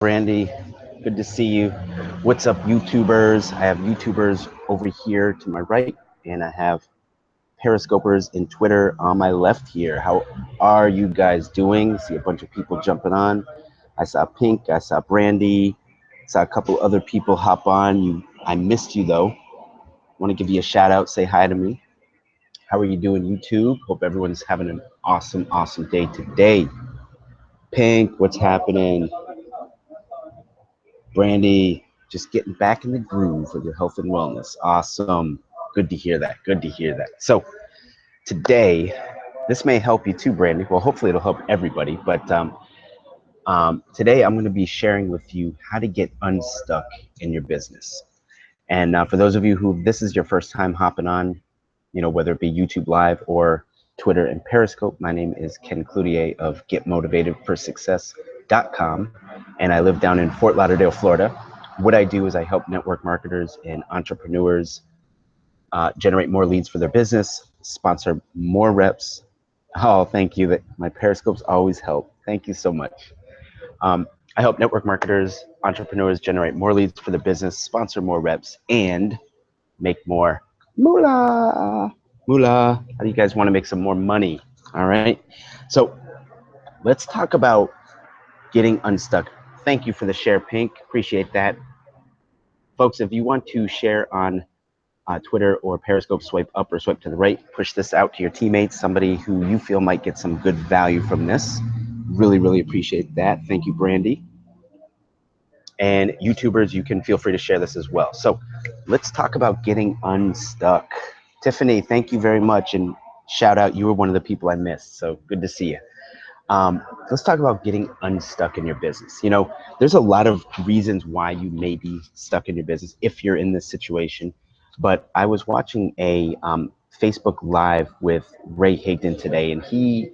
Brandy, good to see you. What's up, YouTubers? I have YouTubers over here to my right, and I have Periscopers and Twitter on my left here. How are you guys doing? See a bunch of people jumping on. I saw Pink, I saw Brandy, saw a couple other people hop on. I missed you though. Want to give you a shout out, say hi to me. How are you doing, YouTube? Hope everyone's having an awesome, awesome day today. Pink, what's happening? Brandy, just getting back in the groove with your health and wellness. Awesome. Good to hear that. Good to hear that. So today, this may help you too, Brandy. Well, hopefully it'll help everybody. But today I'm going to be sharing with you how to get unstuck in your business. And for those of you who this is your first time hopping on, whether it be YouTube Live or Twitter and Periscope, my name is Ken Cloutier of GetMotivatedForSuccess.com, and I live down in Fort Lauderdale, Florida. What I do is I help network marketers and entrepreneurs generate more leads for their business, sponsor more reps. Oh, thank you. My Periscopes always help. Thank you so much. I help network marketers, entrepreneurs generate more leads for their business, sponsor more reps, and make more moolah. Moolah. How do you guys want to make some more money? All right. So let's talk about getting unstuck. Thank you for the share, Pink. Appreciate that. Folks, if you want to share on Twitter or Periscope, swipe up or swipe to the right, push this out to your teammates, somebody who you feel might get some good value from this. Really, really appreciate that. Thank you, Brandy. And YouTubers, you can feel free to share this as well. So let's talk about getting unstuck. Tiffany, thank you very much. And shout out, you were one of the people I missed. So good to see you. Let's talk about getting unstuck in your business. There's a lot of reasons why you may be stuck in your business if you're in this situation. But I was watching a Facebook Live with Ray Higdon today, and he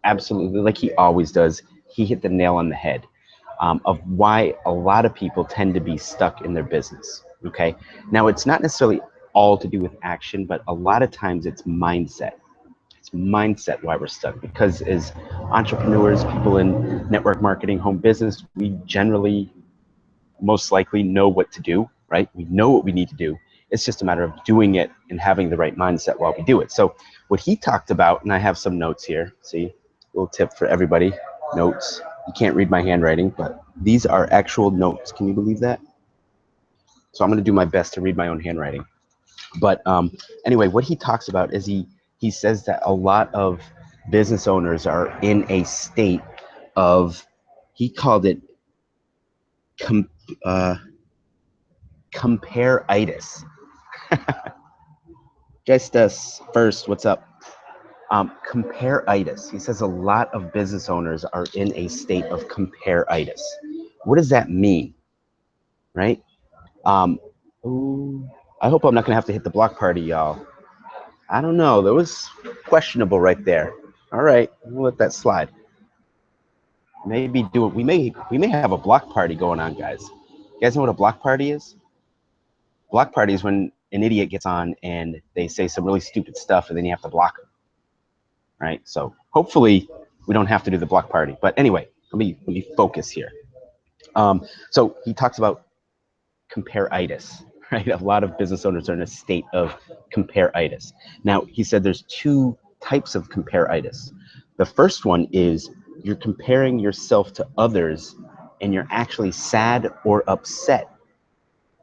absolutely, like he always does, he hit the nail on the head. Of why a lot of people tend to be stuck in their business, okay? Now, it's not necessarily all to do with action, but a lot of times it's mindset. It's mindset why we're stuck, because as entrepreneurs, people in network marketing, home business, we generally most likely know what to do, right? We know what we need to do. It's just a matter of doing it and having the right mindset while we do it. So what he talked about, and I have some notes here, see, a little tip for everybody, notes. You can't read my handwriting, but these are actual notes. Can you believe that? So I'm going to do my best to read my own handwriting. But anyway, what he talks about is he says that a lot of business owners are in a state of, he called it compare-itis. Justus first, what's up? Compare-itis. He says a lot of business owners are in a state of compare-itis. What does that mean, right? Ooh, I hope I'm not gonna have to hit the block party, y'all. I don't know. That was questionable right there. All right, we'll let that slide. Maybe do it. We may have a block party going on, guys. You guys know what a block party is? Block party is when an idiot gets on and they say some really stupid stuff, and then you have to block them. Right? So hopefully we don't have to do the block party. But anyway, let me focus here. So he talks about compare-itis, right? A lot of business owners are in a state of compare-itis. Now, he said there's two types of compare-itis. The first one is you're comparing yourself to others and you're actually sad or upset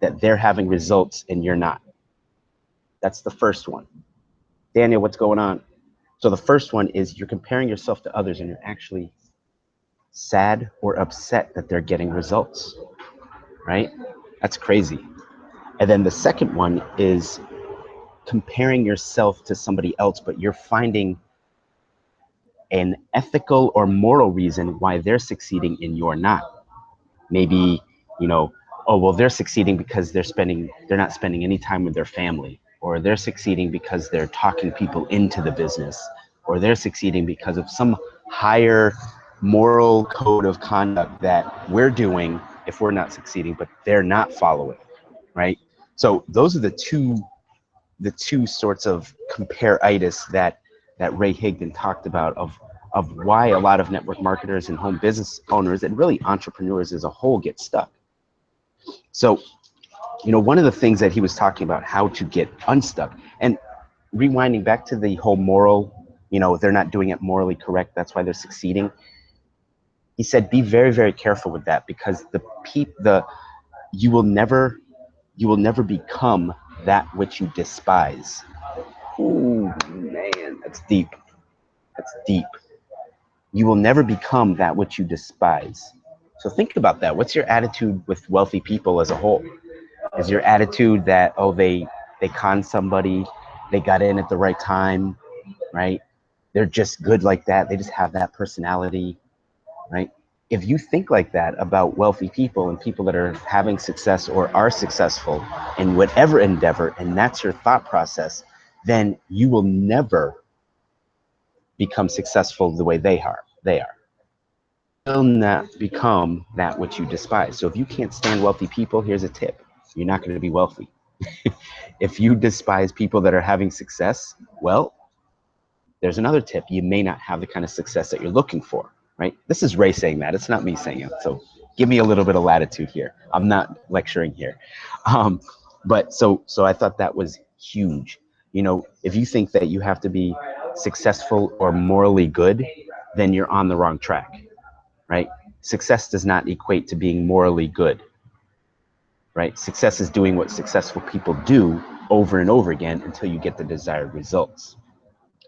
that they're having results and you're not. That's the first one. Daniel, what's going on? So the first one is you're comparing yourself to others and you're actually sad or upset that they're getting results, right? That's crazy. And then the second one is comparing yourself to somebody else, but you're finding an ethical or moral reason why they're succeeding and you're not. Maybe, oh, well, they're succeeding because they're not spending any time with their family, or they're succeeding because they're talking people into the business, or they're succeeding because of some higher moral code of conduct that we're doing if we're not succeeding, but they're not following, right? So those are the two sorts of compare-itis that Ray Higdon talked about, of of why a lot of network marketers and home business owners and really entrepreneurs as a whole get stuck. So, you know, one of the things that he was talking about, how to get unstuck, and rewinding back to the whole moral, you know, they're not doing it morally correct, that's why they're succeeding. He said, be very, very careful with that, because you will never become that which you despise. Ooh, man, that's deep. That's deep. You will never become that which you despise. So think about that. What's your attitude with wealthy people as a whole? Is your attitude that, oh, they conned somebody, they got in at the right time, right? They're just good like that. They just have that personality, right? If you think like that about wealthy people and people that are having success or are successful in whatever endeavor, and that's your thought process, then you will never become successful the way they are. Will not become that which you despise. So if you can't stand wealthy people, here's a tip. You're not going to be wealthy. If you despise people that are having success, well, there's another tip. You may not have the kind of success that you're looking for, right? This is Ray saying that. It's not me saying it. So give me a little bit of latitude here. I'm not lecturing here. But so I thought that was huge. You know, if you think that you have to be successful or morally good, then you're on the wrong track, right? Success does not equate to being morally good, right? Success is doing what successful people do over and over again until you get the desired results.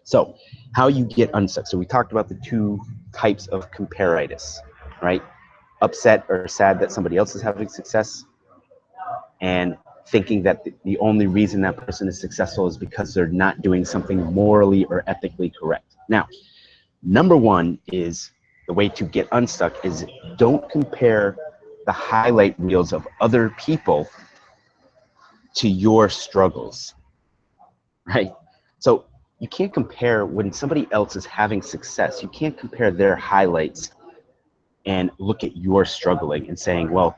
So how you get unstuck. So we talked about the two types of comparatitis, right? Upset or sad that somebody else is having success, and thinking that the only reason that person is successful is because they're not doing something morally or ethically correct. Now, number one is the way to get unstuck is don't compare the highlight reels of other people to your struggles, right? So you can't compare when somebody else is having success. You can't compare their highlights and look at your struggling and saying, well,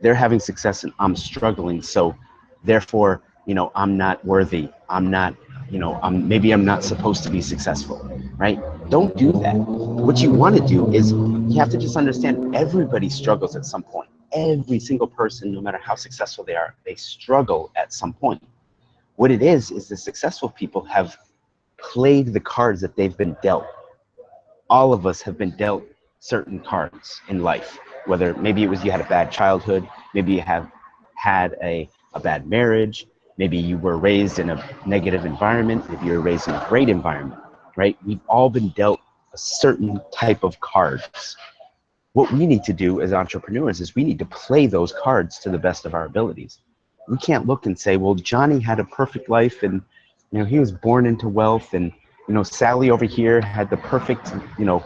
they're having success and I'm struggling, so therefore, you know, I'm not worthy. I'm not, you know, maybe I'm not supposed to be successful, right? Don't do that. What you want to do is you have to just understand everybody struggles at some point. Every single person, no matter how successful they are, they struggle at some point. What it is the successful people have played the cards that they've been dealt. All of us have been dealt certain cards in life, whether maybe it was you had a bad childhood, maybe you have had a bad marriage, maybe you were raised in a negative environment, maybe you were raised in a great environment, right? We've all been dealt a certain type of cards. What we need to do as entrepreneurs is we need to play those cards to the best of our abilities. We can't look and say, well, Johnny had a perfect life and, you know, he was born into wealth, and, you know, Sally over here had the perfect, you know,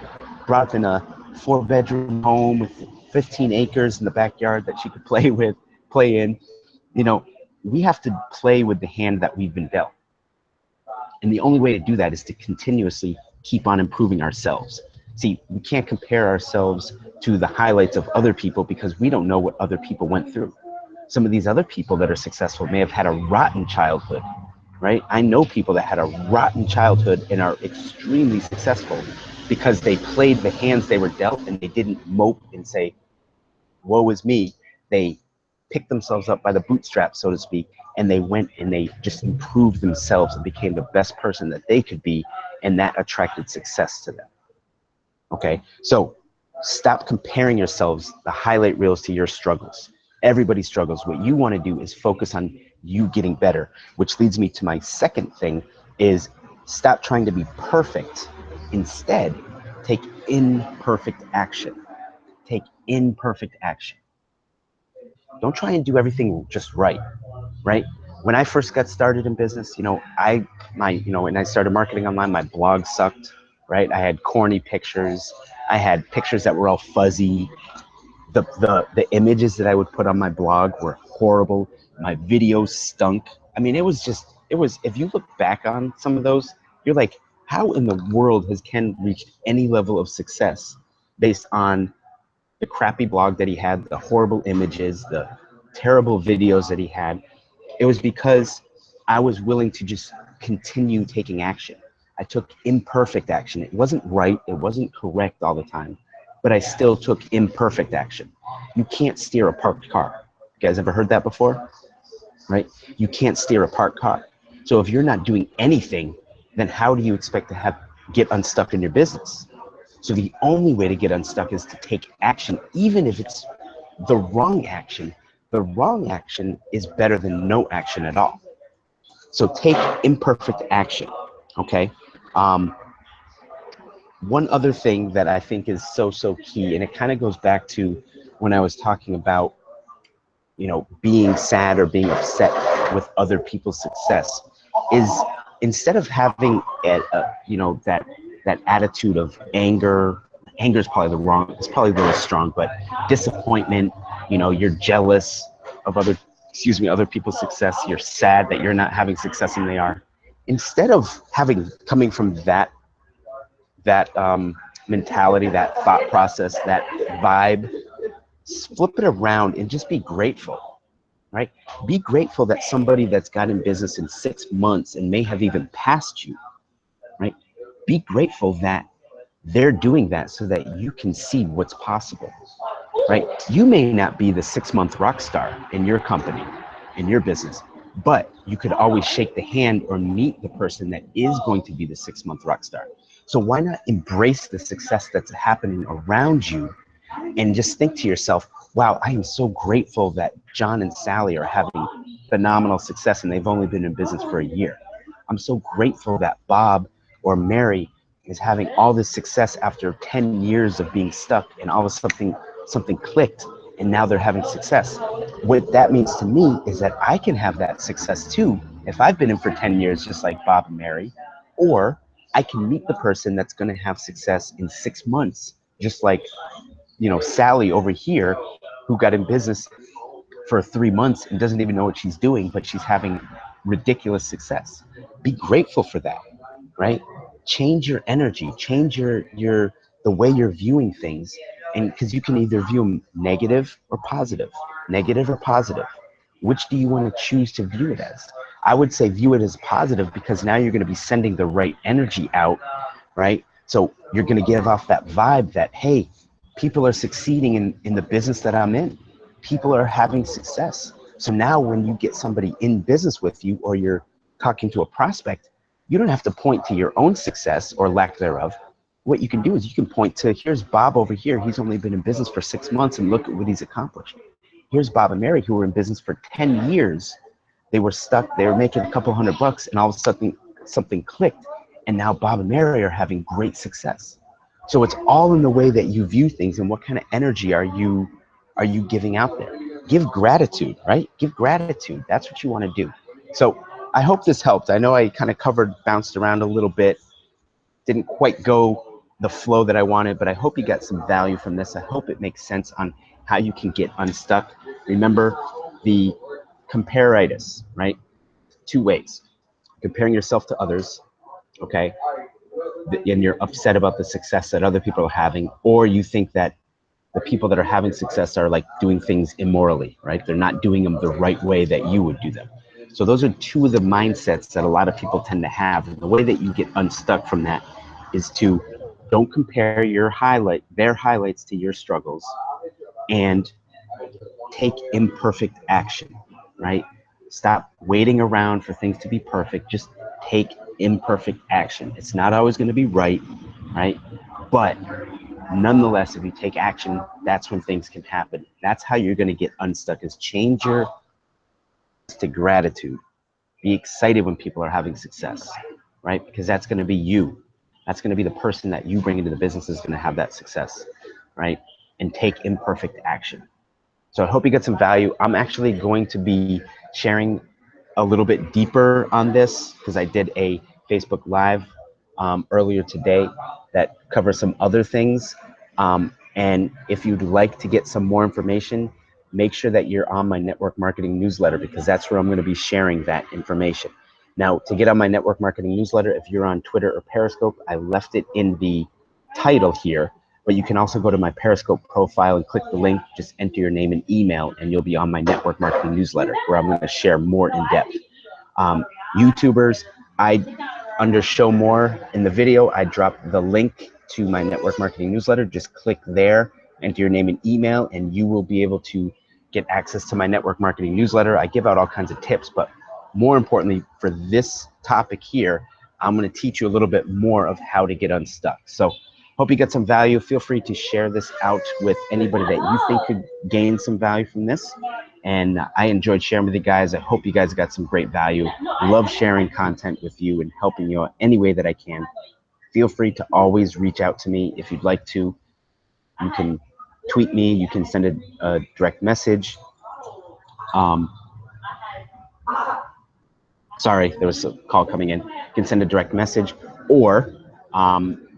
brought in a 4-bedroom home with 15 acres in the backyard that she could play in. You know, we have to play with the hand that we've been dealt. And the only way to do that is to continuously keep on improving ourselves. See, we can't compare ourselves to the highlights of other people because we don't know what other people went through. Some of these other people that are successful may have had a rotten childhood, right? I know people that had a rotten childhood and are extremely successful because they played the hands they were dealt and they didn't mope and say, woe is me. They picked themselves up by the bootstraps, so to speak, and they went and they just improved themselves and became the best person that they could be, and that attracted success to them. Okay, so stop comparing yourselves, the highlight reels, to your struggles. Everybody struggles. What you want to do is focus on you getting better, which leads me to my second thing is stop trying to be perfect. Instead, take imperfect action. Take imperfect action. Don't try and do everything just right, right? When I first got started in business, you know, when I started marketing online, my blog sucked, right? I had corny pictures. I had pictures that were all fuzzy. The images that I would put on my blog were horrible. My videos stunk. I mean, if you look back on some of those, you're like, how in the world has Ken reached any level of success based on the crappy blog that he had, the horrible images, the terrible videos that he had? It was because I was willing to just continue taking action. I took imperfect action. It wasn't right, it wasn't correct all the time, but I still took imperfect action. You can't steer a parked car. You guys ever heard that before? Right? You can't steer a parked car. So if you're not doing anything, then how do you expect to get unstuck in your business? So the only way to get unstuck is to take action, even if it's the wrong action. The wrong action is better than no action at all. So take imperfect action, okay? One other thing that I think is so key, and it kind of goes back to when I was talking about, being sad or being upset with other people's success, is instead of having that attitude of anger. Anger is probably it's probably a little strong, but disappointment. You're jealous of other people's success. You're sad that you're not having success and they are. Instead of coming from that mentality, that thought process, that vibe, flip it around and just be grateful, right? Be grateful that somebody that's got in business in 6 months and may have even passed you, right? Be grateful that they're doing that so that you can see what's possible, right? You may not be the 6-month rock star in your company, in your business, but you could always shake the hand or meet the person that is going to be the 6-month rock star. So why not embrace the success that's happening around you and just think to yourself, wow, I am so grateful that John and Sally are having phenomenal success and they've only been in business for a year. I'm so grateful that Bob or Mary is having all this success after 10 years of being stuck, and all of something clicked and now they're having success. What that means to me is that I can have that success too if I've been in for 10 years just like Bob and Mary, or I can meet the person that's going to have success in 6 months just like Sally over here, who got in business for 3 months and doesn't even know what she's doing, but she's having ridiculous success. Be grateful for that, right? Change your energy, change the way you're viewing things, and because you can either view them negative or positive. Negative or positive. Which do you want to choose to view it as? I would say view it as positive, because now you're going to be sending the right energy out, right? So you're going to give off that vibe that, hey, people are succeeding in the business that I'm in. People are having success. So now when you get somebody in business with you, or you're talking to a prospect, you don't have to point to your own success or lack thereof. What you can do is you can point to, here's Bob over here. He's only been in business for 6 months and look at what he's accomplished. Here's Bob and Mary, who were in business for 10 years. They were stuck. They were making a couple $100 and all of a sudden something clicked. And now Bob and Mary are having great success. So it's all in the way that you view things and what kind of energy are you giving out there. Give gratitude, right? Give gratitude. That's what you want to do. So I hope this helped. I know I kind of bounced around a little bit, didn't quite go the flow that I wanted, but I hope you got some value from this. I hope it makes sense on how you can get unstuck. Remember the comparaitis, right? 2 ways. Comparing yourself to others, okay? And you're upset about the success that other people are having, or you think that the people that are having success are like doing things immorally, right? They're not doing them the right way that you would do them. So those are 2 of the mindsets that a lot of people tend to have. And the way that you get unstuck from that is to don't compare their highlights to your struggles, and take imperfect action, right? Stop waiting around for things to be perfect. Just take imperfect action. It's not always going to be right? But nonetheless, if you take action, that's when things can happen. That's how you're going to get unstuck, is change your to gratitude. Be excited when people are having success, right? Because that's going to be you. That's going to be the person that you bring into the business is going to have that success, right? And take imperfect action. So I hope you get some value. I'm actually going to be sharing a little bit deeper on this, because I did a Facebook Live earlier today that covers some other things. And if you'd like to get some more information, make sure that you're on my network marketing newsletter, because that's where I'm going to be sharing that information. Now, to get on my network marketing newsletter, if you're on Twitter or Periscope, I left it in the title here, but you can also go to my Periscope profile and click the link, just enter your name and email, and you'll be on my network marketing newsletter, where I'm going to share more in depth. YouTubers, I Under show more in the video, I dropped the link to my network marketing newsletter. Just click there, enter your name and email, and you will be able to get access to my network marketing newsletter. I give out all kinds of tips, but more importantly, for this topic here, I'm going to teach you a little bit more of how to get unstuck. So hope you get some value. Feel free to share this out with anybody that you think could gain some value from this. And I enjoyed sharing with you guys. I hope you guys got some great value. Love sharing content with you and helping you any way that I can. Feel free to always reach out to me if you'd like to. You can tweet me. You can send a direct message. Sorry, there was a call coming in. You can send a direct message, or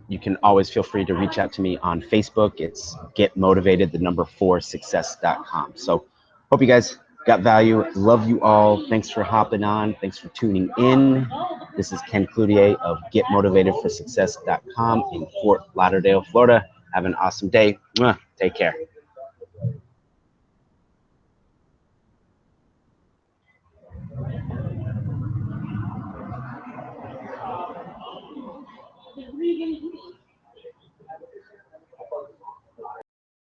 you can always feel free to reach out to me on Facebook. It's getmotivated4success.com. So hope you guys got value. Love you all. Thanks for hopping on. Thanks for tuning in. This is Ken Cloutier of getmotivated4success.com in Fort Lauderdale, Florida. Have an awesome day. Take care.